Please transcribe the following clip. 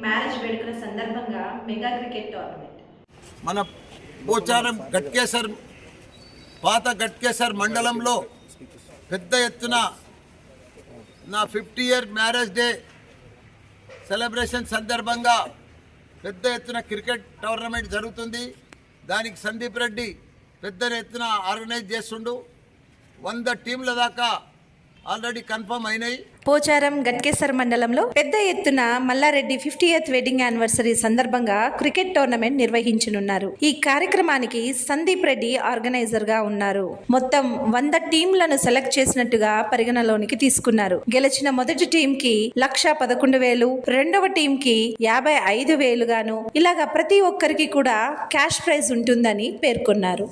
Marriage వేడుకల సందర్భంగా mega cricket tournament మన పోచారం గట్కేసర్ పాత గట్కేసర్ మండలంలో పెద్ద ఎత్తున నా 50 ఇయర్ మ్యారేజ్ డే సెలబ్రేషన్ సందర్భంగా పెద్ద ఎత్తున క్రికెట్ టోర్నమెంట్ జరుగుతుంది. దానికి సందీప్ రెడ్డి పెద్ద ఎత్తున ఆర్గనైజ్ చేస్తుండు. 100 టీంల దాకా ఆల్రెడీ కన్ఫర్మ్ అయినాయి. పోచారం గట్కేసర్ మండలంలో పెద్ద ఎత్తున మల్లారెడ్డి 50th వెడ్డింగ్ యానివర్సరీ సందర్భంగా క్రికెట్ టోర్నమెంట్ నిర్వహించనున్నారు. ఈ కార్యక్రమానికి సందీప్ రెడ్డి ఆర్గనైజర్ గా ఉన్నారు. మొత్తం 100 టీంలను సెలెక్ట్ చేసినట్టుగా పరిగణలోనికి తీసుకున్నారు. గెలిచిన మొదటి టీం కి 1,11,000, రెండవ టీం కి 55,000 గాను ఇలాగా ప్రతి ఒక్కరికి కూడా క్యాష్ ప్రైజ్ ఉంటుందని పేర్కొన్నారు.